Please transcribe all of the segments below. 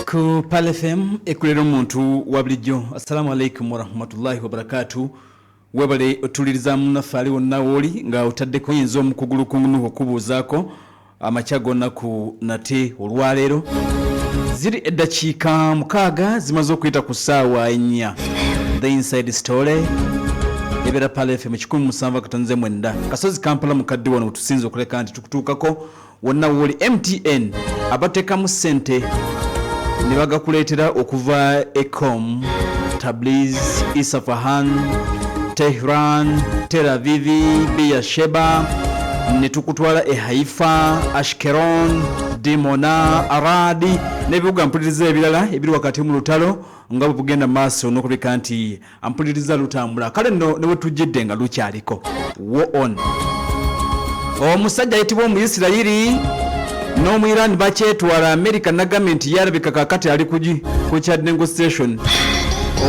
ku Pal FM ekulera omuntu wa bulijjo. Assalamu alaikum warahmatullahi wabarakatuh. Webale otuliriza munafali wonna woli nga otaddeko yinzo omukugulu kungunu okubuuzaako amachago naku nate olwaleero ziri eddakiika 6 zimaze okuyita ku ssaawa 4. The Inside Story ebera Pal FM 17 kasozi Kampala mukadde wano tusinze okuleka nti tukutuukako wonna woli. MTN abatekamu ssente ne bagakuleetera okuva Ekom, Tabriz, Isfahan, Tehran, Tel Aviv, Beersheba, ne tukutwala Haifa, Ashkelon, Dimona, Aradi n'ebibuga mpuliriza ebirala ebiri wakati mu lutalo nga bugenda maaso n'okuleka nti ampuliriza lutambula. Kale nno ne wetujjidde nga lukyaliko. War on. Omusajja ayitibwa Omuyisirayiri n'Omuyirani bakyetwala America na gavumenti yalabika kakati ali ku Chad negotiation.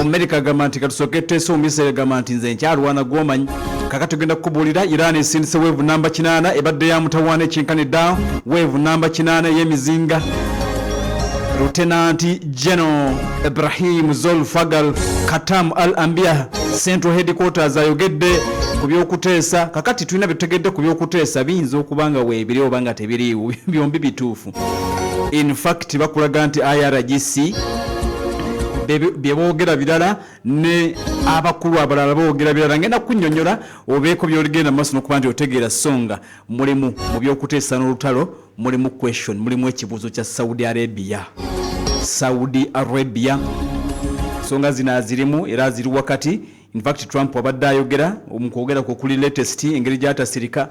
America gavumenti katusokete so Omuyisirayiri gavumenti nze nkyalwana gwomanyi kakati tugenda kubuulira Iran esindise wave namba 8 ebadde ya mutawaana ekinkanidde wave namba 8 y'emizinga. Lieutenant General Ibrahim Zolfagal Khatam al-Anbiya Central Headquarters ayogedde ku byokuteesa. Kakati tulina bitutegedde ku byokuteesa biyinza okubanga weebiri oba nga tebiriiwo byombi bituufu. In fact bakulaga nti IRGC byeboogera birala ne abakulu abalala boogera birala. Ngenda kunnyonnyola obeeko by'oligenda maaso n'okuba nti otegeera songa mulimu mu byokuteesa n'olutalo mulimu question, mulimu ekibuuzo kya Saudi Arabia. Songa zina zirimu era ziri wakati. In fact Trump wabadde ayogera omukwogera ku kuli latest engeri gy'atasirika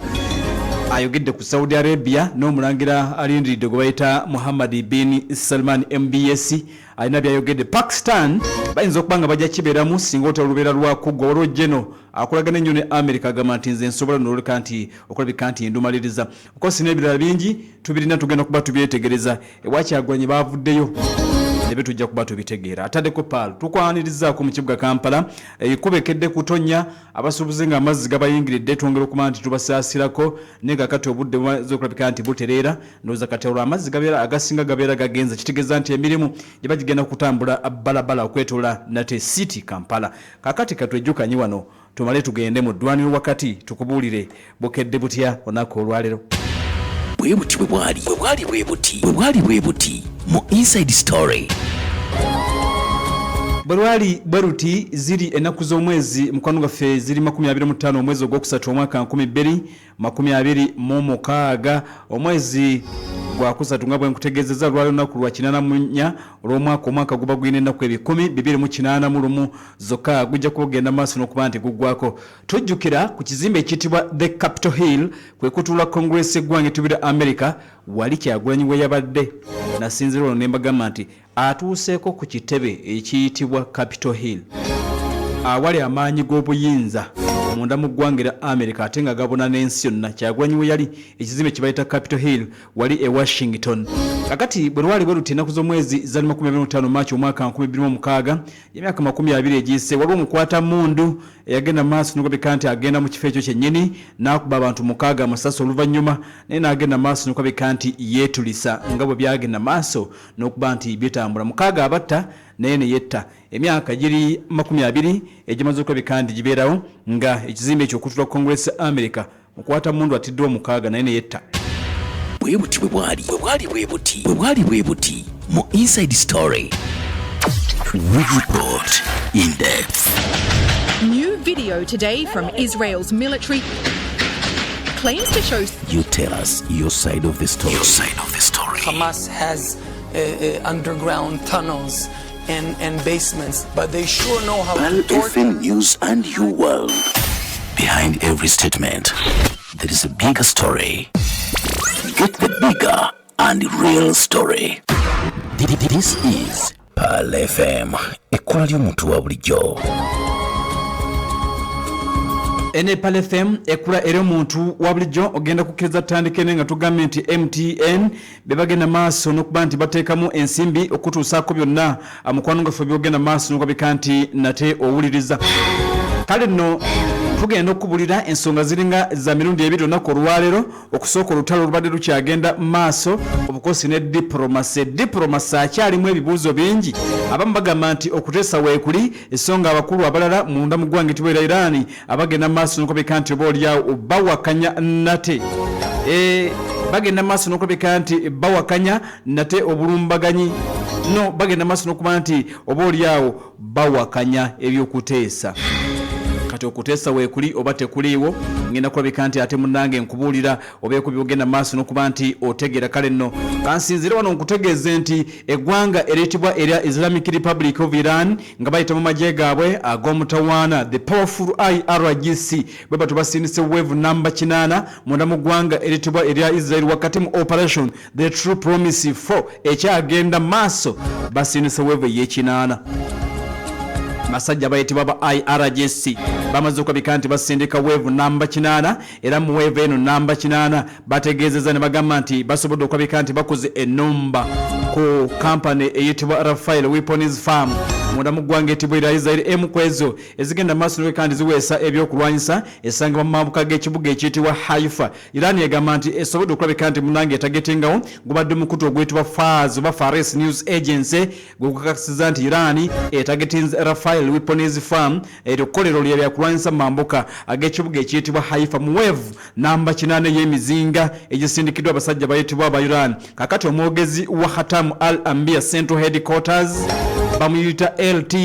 ayogedde ku Saudi Arabia n'omulangira alindiridde gwe bayita Muhammad bin Salman MBS alina byayogedde. Pakistan bayinza okubanga bajja kibeeramu singa olubeera lwakuggwa olw'ojjeno akolagana ennyo ne America gavumenti nze nsobola n'oleka nti okulabika nti ndumaliriza okosi n'ebirala bingi tubirina tugenda kuba tubyetegereza ewakyagulanyi baavuddeyo nebe tujja kuba tubitegeera. Ataddeko Pal tukwanirizaako mu kibuga Kampala ekubekedde kutonya abasuubuzi nga amazzi gabayingiridde twongera okuba nti tubasaasirako ne gakati obudde zokulabika nti butereera ndowooza kati olwo amazzi gabeera agasinga gabeera gagenza kitegeeza nti emirimu gye bagigenda kutambula balabala okwetoola nate City Kampala. Kakati katwejjukanyi wano tumale tugende mu ddwaniro wakati tukubuulire bukedde butya olunaku olwaleero. Bwebuti bwe buti mu Inside Story. Bweruti ziri ennaku z'omwezi mukwano gaffe ziri 25 omwezi ogwokusatu omwaka 2026 omwezi gwakusatu nga bwe nkutegeezezza lwali lunaku lwa 84 olw'omwaka guba gwina ennaku 281 zokka gujja kubagenda maaso n'okuba nti guggwako. Tujjukira ku kizimbe ekiyitibwa The Capitol Hill kwe kutuula Congress eggwanga etubira America wali Kyagulanyi we yabadde nasinzira olwo ne mbagamba nti atuuseeko ku kitebe ekiyitibwa Capitol Hill awali amaanyi g'obuyinza munda mu ggwanga era America ate nga gabona n'ensi yonna. Kyagulanyi we yali ekizimbe kye bayita Capitol Hill wali e Washington. Kakati bwe luti ennaku z'omwezi zali 25 Maachi omwaka 2026 emyaka 20 egiyise waliwo omukwata mundu eyagenda maaso n'okulabika nti agenda mu kifo ekyo kyennyini n'akuba abantu 6 amasasi oluvannyuma naye n'agenda maaso n'okulabika nti yeetulisa nga bwe byagenda maaso n'okuba nti byetambula 6 abatta naye ne yetta. Emyaka giri 20 egimaze okulabika nti gibeerawo nga ekizimbe ekyo okutula Congress America mukwata mundu atiddwa 6 naye ne yetta. Bwebuti mu Inside Story. We report in depth. New video today from Israel's military claims to show. You tell us your side of the story. Hamas has underground tunnels and basements, but they sure know how Pal to torture. FM News and your world. Behind every statement, there is a bigger story. Get the bigger and real story. This is Pal FM, ekkola ly'omuntu wa bulijjo. Ene Pal FM ekula eri omuntu wa bulijjo ogenda kukkiriza tutandikene nga tugambye nti MTN bebagenda maaso n'okuba nti bateekamu ensimbi okutuusaako byonna mukwano gaffe byogenda maaso n'okulabika nti nate owuliriza. Kale nno tugenda okubulira ensonga ziringa za mirundi ebiri olunaku olwaleero okusooka olutalo olubadde lukyagenda maaso obukosi ne diplomasi akyalimu ebibuuzo bingi abamu bagamba nti okuteesa weekuli essonga abakulu abalala munda mu ggwanga etibwa Iran abagenda maaso n'okulabika nti oba olyawo bawakanya nate bagenda maaso n'okulabika nti bawakanya nate obulumbaganyi bagenda maaso n'okuba nti oba olyawo bawakanya ebyokuteesa kati okuteesa weekuli oba tekuliiwo ngenda kulabika nti ate munnange nkubuulira obeeko byogenda maaso n'okuba nti otegeera kale nno kansinzire wano nkutegeeze nti eggwanga eriyitibwa erya Islamic Republic of Iran nga bayita mu magye gaabwe ag'omutawaana the powerful IRGC bwe batu basindise wave namba 8 munda mu ggwanga eriyitibwa erya Israel wakati mu operation the true promise 4 ekyagenda maaso basindise wave y'ekinaana basajja bayitibwa ba IRGC bamaze okulabika nti basindika wave namba 8 era mu wave eno namba 8 bategeezeza ne bagamba nti basobodde okulabika nti bakoze enumba ku kampani eyitibwa Rafael Weapons Farm munda mu ggwanga etibwa erya Israel emu kwezo ezigenda maaso n'okulabika nti ziweesa ebyokulwanyisa esangibwa mu mabuka g'ekibuga ekiyitibwa Haifa. Iran egamba nti esobodde okulabika nti munnange etagetingawo gubadde mukutu ogwitibwa Fars oba Faris News Agency gukakasiza nti Iran etagetinze Rafael Weapons Farm erikkolero lyakulwanyisa mu mambuka ag'ekibuga ekiyitibwa Haifa mu wave namba 8 y'emizinga egisindikiddwa abasajja bayitibwa aba Iran. Kakati omwogezi wa Khatam al-Anbiya Central Headquarters bamuyita LT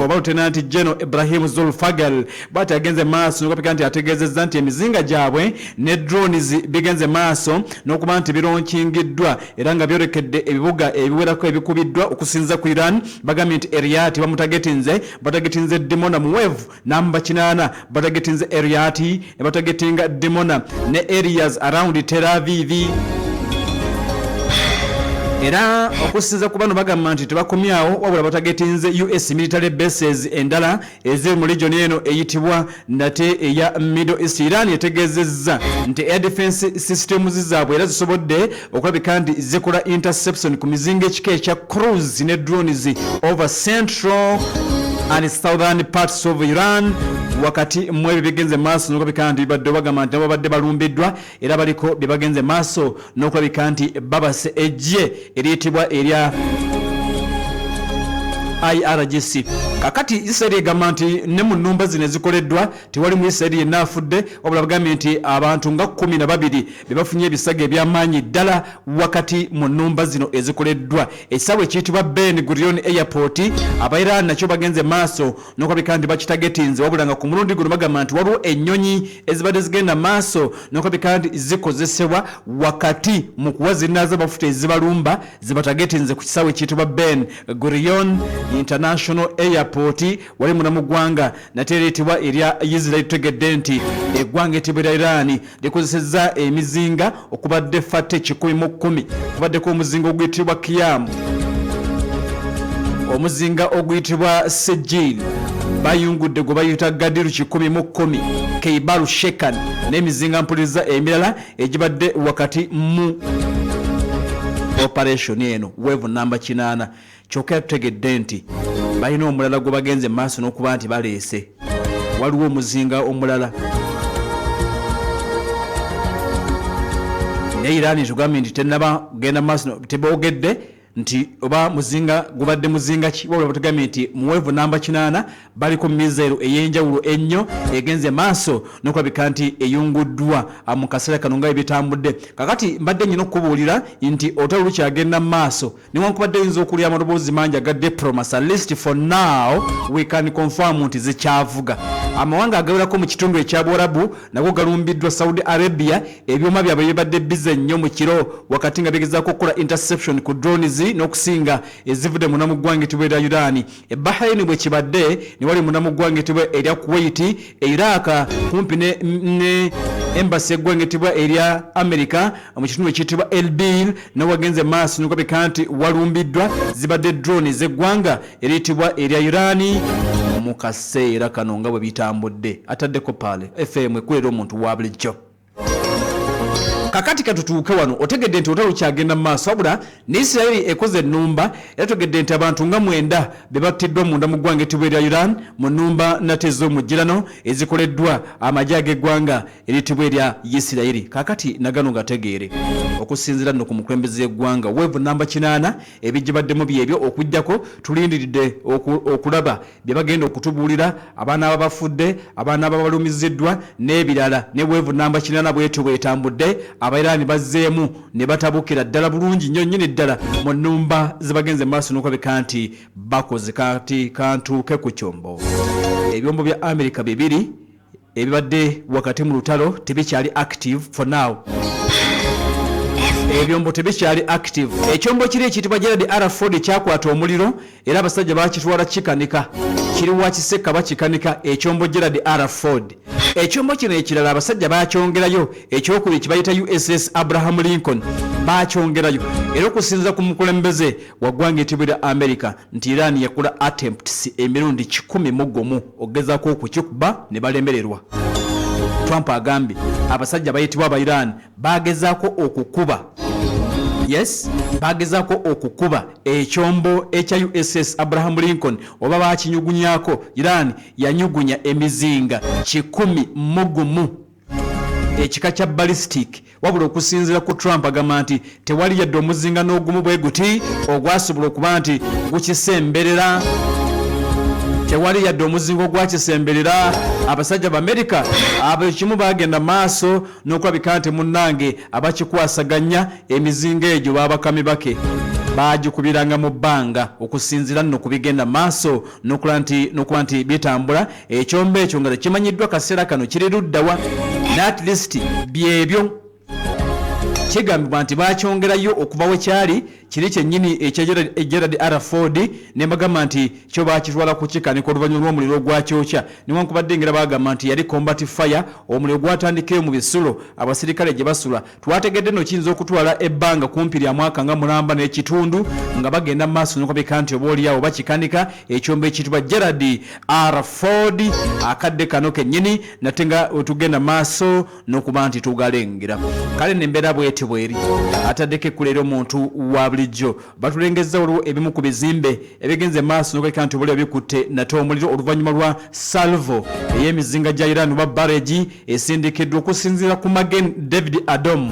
oba Lieutenant General Ibrahim Zulfagal bati agenze maaso n'okulabika nti ategeezezza nti emizinga gyabwe ne drones bigenze maaso n'okuba nti bironkingiddwa era nga byolekedde ebibuga ebiwerako ebikubiddwa okusinza ku Iran. Bagambye nti Eriat batagetinze Dimona mu wave namba 8 batagetinze Eriat ne batagetinga Dimona ne areas around Tel Aviv. Era okusinza ku bano bagamba nti tebakomyawo wabula batagetinze US military bases endala eziri mu region eno eyitibwa nate eya Middle East. Iran etegeezezza nti air defense systems zaabwe era zisobodde okulabika nti zikola interception ku mizinga ekika ekya cruise ne drones over central and southern parts of Iran wakati mwe bigenze maaso n'okulabika nti badde bagamba nti babadde balumbiddwa era baliko bibagenze maaso n'okulabika nti babase ejje eriyitibwa erya IRGC. Kakati Israel egamba nti ne mu nnumba zino ezikoleddwa tewali mu Israel yenna afudde wabula bagambye nti abantu nga 12 bebafunye ebisago ebyamaanyi ddala wakati mu nnumba zino ezikoleddwa. Ekisaawe ekiyitibwa Ben Gurion Airport Abairani nakyo bagenze maaso n'okulabika nti bakitagetinze wabula nga ku mulundi guno bagamba nti waliwo ennyonyi ezibadde zigenda maaso n'okulabika nti zikozesebwa wakati mu kuwa zinnaza amafuta ezibalumba zibatagetinze ku kisaawe ekiyitibwa Ben Gurion International Airport wali muna mu ggwanga nate eryitibwa erya Israel. Tegedde nti eggwanga etibwa erya Iran likozesezza emizinga okubadde fate 10 kubaddeko omuzinga oguyitibwa Qiyam, omuzinga oguyitibwa Sejil, bayungudde gwe bayita Gadiru 10 Keibaru Shekan n'emizinga mpuliriza emirala egibadde wakati mu operation eno wave namba 8. Kyokka tutegedde nti balina omulala gwe bagenze maaso n'okuba nti baleese. Waliwo omuzinga omulala ne Iran tugambye nti tennaba genda maaso teboogedde nti oba muzinga gubadde muzinga ki wabula batugambye nti mu wave namba 8 baliko mizero ey'enjawulo ennyo egenze maaso n'okulabika nti eyunguddwa mu kaseera kano nga ebitambudde. Kakati mbadde nyina okubuulira nti olutalo lukyagenda maaso newankubadde yinza okulya amaloboozi mangi aga diplomacy, at least for now we can confirm nti zikyavuga. Amawanga agawerako mu kitundu ekya Buarabu nago galumbiddwa Saudi Arabia ebyuma byabwe bibadde bize nnyo mu kiro wakati nga bigezaako okukola interception ku drones n'okusinga ezivudde mu ggwanga etibwa erya Iran. Bahrain bwe kibadde ne wali mu ggwanga etibwa erya Kuwait, Iraq kumpi ne embassy eggwanga etibwa erya America mu kitundu ekiyitibwa Erbil n'owagenze maaso n'okulabika nti walumbiddwa zibadde drone z'eggwanga eriyitibwa erya Iran mu kaseera kano nga bwe bitambudde. Ataddeko pale FM ekulera omuntu wa bulijjo. kakati katutuuke wano otegedde nti olutalo lukyagenda mu maaso wabula ne Isirayiri ekoze ennumba era tegedde nti abantu nga 9 be battiddwa munda mu ggwanga ettibwa erya Iran mu nnumba nate ez'omujjirano ezikoleddwa amagye ag'eggwanga eritibwa erya Isirayiri. Kakati nagano gategeere okusinziira nno ku mukulembeze w'eggwanga weevu namba 8 ebigibaddemu byebyo okujjako tulindiridde okulaba bye bagenda okutubuulira abaana ababafudde abaana ababalumiziddwa n'ebirala ne weevu namba 8 bwetu bwetambudde abairani bazzeemu ne batabukira ddala bulungi nnyo nnyini ddala mu nnumba zibagenze maaso n'okulabika nti bakoze kati kantuuke ku kyombo. Ebyombo bya America bibiri ebibadde wakati mu lutalo tebikyali active for now. Ebyombo tebikyali active. Ekyombo kiri ekitibwa Gerald R. Ford kyakwata omuliro era abasajja bakitwala kikanika kiri wakiseka bakikanika ekyombo Gerald R. Ford. Ekyombo kino ekirala abasajja bakyongerayo ekyokubiri kibayita USS Abraham Lincoln bakyongerayo era okusinza ku mukulembeze wa ggwanga ettibwa erya America nti Iran yakola attempts emirundi 11 ogezaako okukikuba ne balemererwa. Trump agambye abasajja bayitibwa aba Iran bagezaako okukuba bagezaako okukuba ekyombo ekya USS Abraham Lincoln oba bakinyugunyaako. Iran yanyugunya emizinga 11 ekika kya ballistic wabula okusinziira ku Trump agamba nti tewali yadde omuzinga n'ogumu bwe guti ogwasobola okuba nti gukisemberera. Tewali yadde omuzingo gwakisemberera. Abasajja ba America abekimu bagenda maaso n'okulabika nti munnange abakikwasaganya emizinga egyo babakami bake bagikubiranga mu bbanga okusinziira nno kubigenda maaso n'okuba nti bitambula. Ekyombo ekyo nga tekimanyiddwa kaseera kano kiri luddawa at least byebyo kigambibwa nti bakyongerayo okuva we kyali kiri kyennyini ekya Gerald R. Ford ne bagamba nti kyo bakitwala ku kikanika oluvannyuma lw'omuliro gwakyokya newankubadde ngera bagamba nti yali combat fire omuliro gwatandikeyo mu bisulo abasirikale gye basula. Twategedde no kiyinza okutwala ebbanga kumpi lya mwaka nga mulamba n'ekitundu nga bagenda maaso n'okulabika nti oba oliawo bakikanika ekyombo ekitibwa Gerald R. Ford akadde kano kennyini nate nga tugenda maaso n'okuba nti tugalengera. Kale nembeera bweti bweri ataddeko ekkulera omuntu wa bulijjo batulengeza olwo ebimu ku bizimbe ebigenze maaso n'okulabika nti obulira bikutte nate omuliro oluvannyuma lwa salvo ey'emizinga gya Iran oba barrage esindikiddwa okusinziira ku Magen David Adom.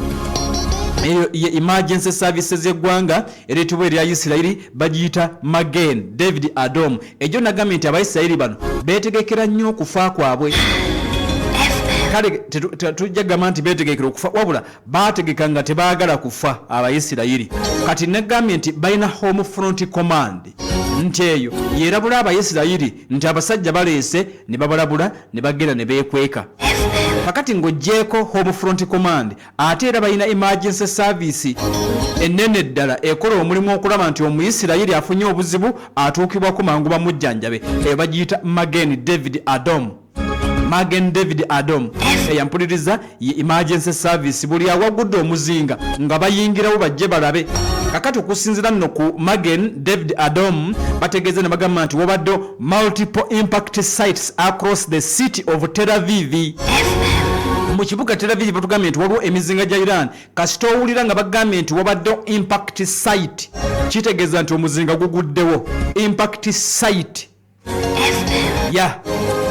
Ye emergency services y'eggwanga eritibwa erya Isirayiri bagiyita Magen David Adom. Egyo nagambye nti Abayisirayiri bano beetegekera nnyo okufa kwabwe. Kale tujja gamba nti beetegekera okufa wabula baategeka nga tebaagala kufa Abayisirayiri. Kati negambye nti balina Home Front Command nti eyo yeerabula Abayisirayiri nti abasajja baleese ne babalabula ne bagenda ne beekweka. Kakati ng'oggyeko Home Front Command ate era balina emergency service ennene ddala ekola omulimu okulaba nti Omuyisirayiri afunye obuzibu atuukibwako mangu bamujjanjabe bagiyita Magen David Adom. Magen David Adom eyampuliriza ye emergency service buli awagudde omuzinga nga bayingirawo bajje balabe. Kakati okusinziira nno ku Magen David Adom bategeeza ne bagamba nti wabadde multiple impact sites across the city of Tel Aviv. Mu kibuga Tel Aviv batugambye nti waliwo emizinga gya Iran kasita owulira nga bagambye nti wabadde impact site kitegeeza nti omuzinga guguddewo. Impact site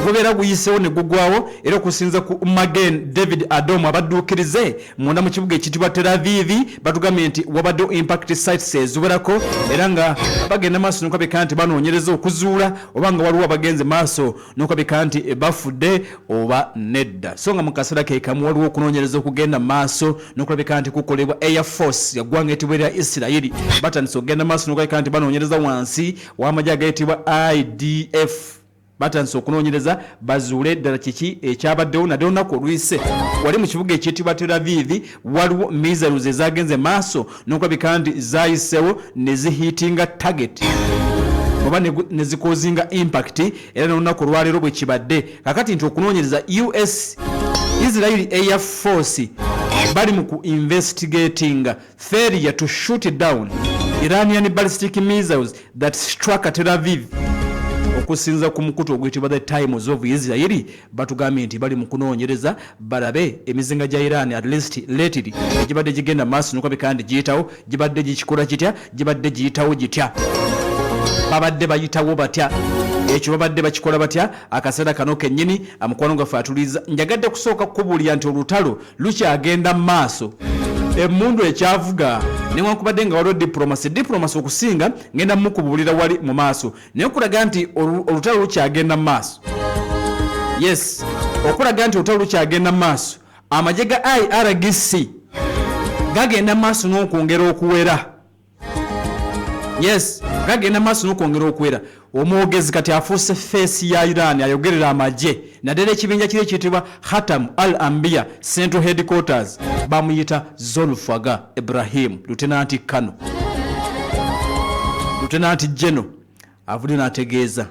gubeera guyiseewo ne gugwawo era okusinza ku Magen David Adom abadduukirize munda mu kibuga ekitibwa Tel Aviv batugambye nti wabadde impact sites eziwerako era nga bagenda maaso n'okulabika nti banoonyereza okuzuula oba nga waliwo abagenze maaso n'okulabika nti bafudde oba nedda. So nga mu kaseera ke kamu waliwo okunoonyereza okugenda maaso n'okulabika nti kukolebwa Air Force ya ggwanga ettibwa erya Isirayiri batandise okugenda maaso n'okulabika nti banoonyereza wansi w'amagye agayitibwa IDF. Batandise okunoonyereza bazuule ddala kiki ekyabaddewo nadde olunaku oluyise wali mu kibuga ekiyitibwa Tel Aviv waliwo missiles ezagenze maaso n'okulabika nti zayiseewo ne zihiitinga target oba ne zikozinga impact era n'olunaku olwaleero bwe kibadde. Kakati nti okunoonyereza Israel Air Force bali mu investigating failure to shoot down Iranian ballistic missiles that struck Tel Aviv okusinza ku mukutu oguyitibwa The Times of Israel batugambye nti bali mu kunoonyereza balabe emizinga gya Iran at least lately gibadde gigenda maaso nuko kandi giyitawo gibadde gikikola kitya gibadde giyitawo gitya babadde bayitawo batya ekyo babadde bakikola batya akaseera kano kennyini amukwano gaffe atuliza njagadde kusooka kukubuulira nti olutalo lukyagenda mu maaso emmundu ekyavuga newankubadde nga waliwo diplomasi okusinga ngenda mukubuulira wali mu maaso naye okulaga nti olutalo lukyagenda mu maaso yes okulaga nti olutalo lukyagenda mu maaso amagye ga IRGC gagenda mu maaso n'okwongera okuwera yes gagenda maaso n'okwongera okuwera omwogezi kati afuuse feesi ya Iran ayogerera amagye naddala ekibinja kiri ekiyitibwa Khatam al-Anbiya Central Headquarters bamuyita Zolfaga Ibrahim Lieutenant Kano Lieutenant General avudde n'ategeeza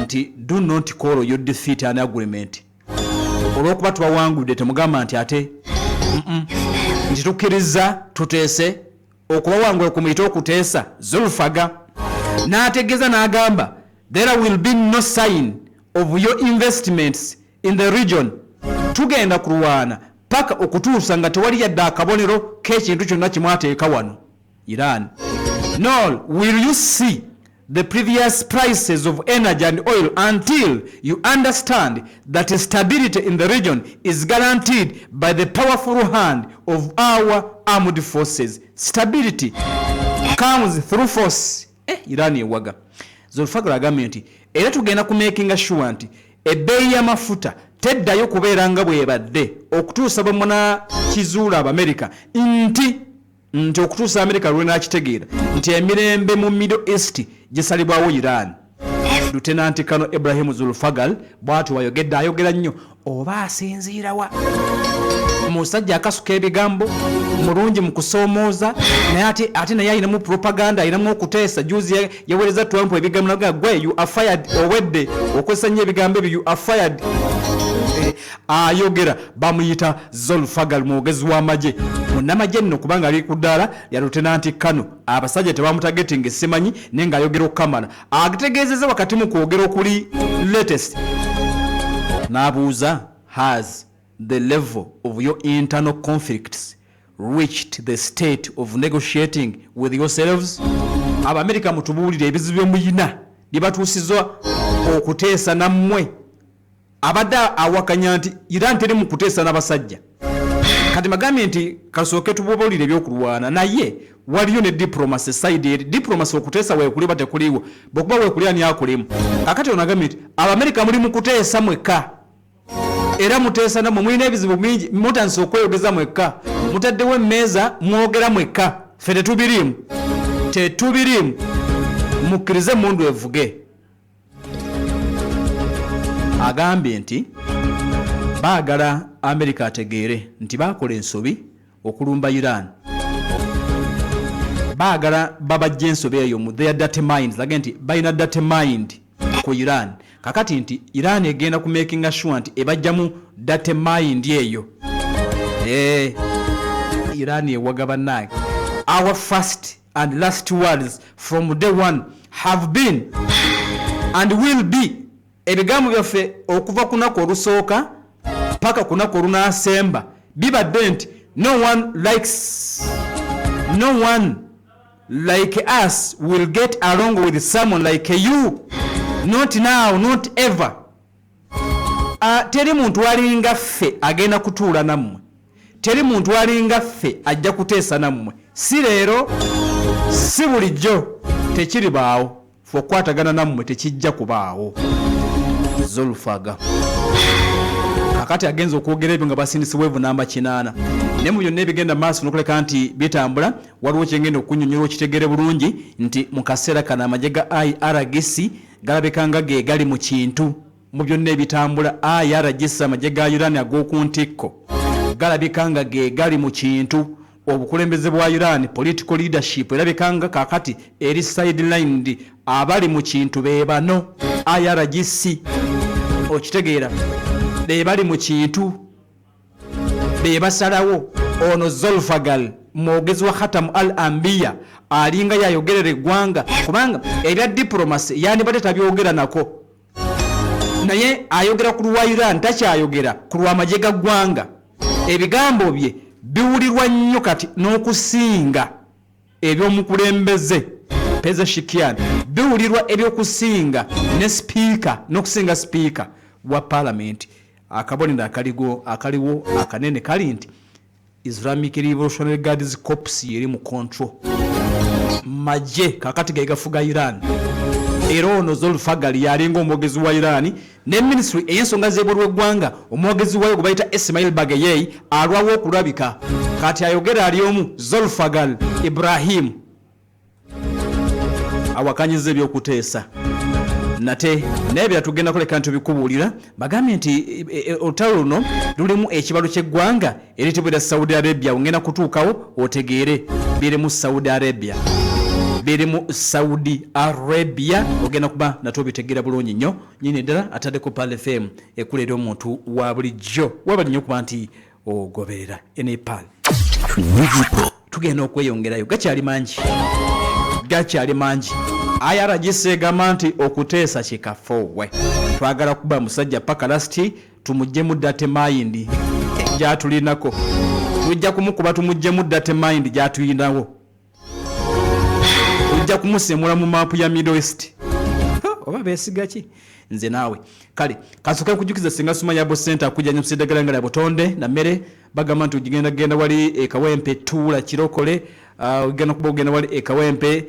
nti do not call your defeat an agreement olw'okuba twawangudde temugamba nti ate nti tukkiriza tuteese okubawangula kumuyita okuteesa Zolfaga n'ategeeza n'agamba there will be no sign of your investments in the region tugenda kulwana paka okutuusa nga tewali yadde akabonero k'ekintu kyonna kimwateeka wano Iran nor will you see the previous prices of energy and oil until you understand that stability in the region is guaranteed by the powerful hand of our armed forces. Stability comes through force. Iran yewaga. Zolfaga agambye nti era tugenda ku making sure nti ebbeeyi y'amafuta teddayo kubeera nga bw'ebadde okutuusa bwe muna kizuula Abamerika nti okutuusa Amerika lwe nakitegeera nti emirembe mu Middle East gisalibwawo Iran. Lieutenant Colonel Ibrahim Zulfagal bw'atyo wayogedde ayogera nnyo oba asinziira wa musajja akasuka ebigambo mulungi mu kusoomooza naye ate naye ayinamu propaganda ayinamu okuteesa juzi yaweereza Trump ebigambo naga gwe you are fired owedde okozesa nnyo ebigambo ebyo you are fired ayogera bamuyita Zolfagal mwogezi w'amagye munnamagye nno kubanga ali ku ddaala ya Lieutenant Kano abasajja tebamutagetinga simanyi naye ng'ayogera okukamala agitegeezeza wakati mu kwogera okuli latest n'abuuza has the level of your internal conflicts reached the state of negotiating with yourselves? Abamerika mutubuulire ebizibu bye muyina libatuusizwa okuteesa nammwe abadde awakanya nti Iran teri mu kuteesa n'abasajja kati magambye nti kasooke tubuulire ebyokulwana naye waliyo ne diplomacy side diplomacy okuteesa weekuli batekuliwo bwekuba weekuli ani akulemu kakati onagambye nti Abamerika muli mu kuteesa mwekka era muteesa namwe mulina ebizibu bingi mutandise okweyogeza mwekka mutaddewo emmeeza mwogera mwekka ffe tetubirimu mukkirize mundu evuge agambye nti baagala Amerika ategeere nti baakola ensobi okulumba Iran baagala babajja ensobi eyo mu their dirty minds lage nti balina dirty mind ku Iran kakati nti Iran egenda ku making sure nti ebajjamu dirty mind eyo Iran ewaga bannange our first and last words from day one have been and will be ebigambo byaffe okuva kunaku olusooka paka kunaku olunaasemba bibadde nti no one like us will get along with someone like you, not now, not ever. Teri muntu alinga ffe agenda kutuula nammwe, teri muntu alinga ffe ajja kuteesa nammwe, si leero si bulijjo tekiri baawo ffe okukwatagana nammwe tekijja kubaawo. Zolfaga kakati agenza okwogera ebyo nga basindisibwa evu namba 8 ne mu byonna ebigenda maaso nokuleka nti bitambula waliwo kyengenda okunnyonnyola okitegere bulungi nti mu kaseera kano amagye ga IRGC galabika nga ge gali mu kintu mu byonna ebitambula. IRGC amagye ga Iran ag'oku ntikko galabika nga ge gali mu kintu. Obukulembeze bwa Iran political leadership erabika nga kakati eri sidelined abali mu kintu be bano IRGC okitegeera be bali mu kintu be basalawo ono Zolfagal mwogezi wa Khatam al-Anbiya alinga yayogerera eggwanga kubanga ebya diplomacy yandibadde tabyogera nako naye ayogera ku lwa Iran takyayogera ku lwa amagye ga ggwanga ebigambo bye biwulirwa nnyo kati n'okusinga ebyomukulembeze Pezeshkian biwulirwa ebyokusinga ne speaker n'okusinga speaker wa parliament akabonero akaliwo akanene kali nti Islamic Revolutionary Guards Corps yeri mu control maje kakati gafuga Iran era ono Zulfagar yalinga omwogezi wa Iran ne ministry ey'ensonga z'ebweggwanga omwogezi wayo gubayita Ismail Bagayei alwawo okulabika kati ayogera ali omu Zulfagar Ibrahim awakanyiza ebyokuteesa nate nebya tugenda kuleka ntubikubuulira bagambye nti olutalo luno lulimu ekibalo ky'eggwanga eritibwera Saudi Arabia ongenda kutuukawo otegeere biri mu Saudi Arabia ogenda kuba nato bitegeera bulungi nnyo nyini ddala ataddeko Pal FM ekuleera omuntu wa bulijjo wabali nnyo kuba nti ogoberera Nepal tugenda okweyongerayo gakyali mangi ayara gisegama nti okuteesa kikafuwe twagala kuba musajja paka lasti tumuggyemu date mind gyatulinako tujja kumukuba tumuggyemu date mind gyatuyinawo tujja kumusemula mu maapu ya Middle East oba beesiga ki nze naawe kale kasuka kujukiza singa suma yabo center kujja nyimusidagala ngala botonde na mere bagamba nti ugenda wali ekawempe tuula kirokole ugenda kuba ugenda wali ekawempe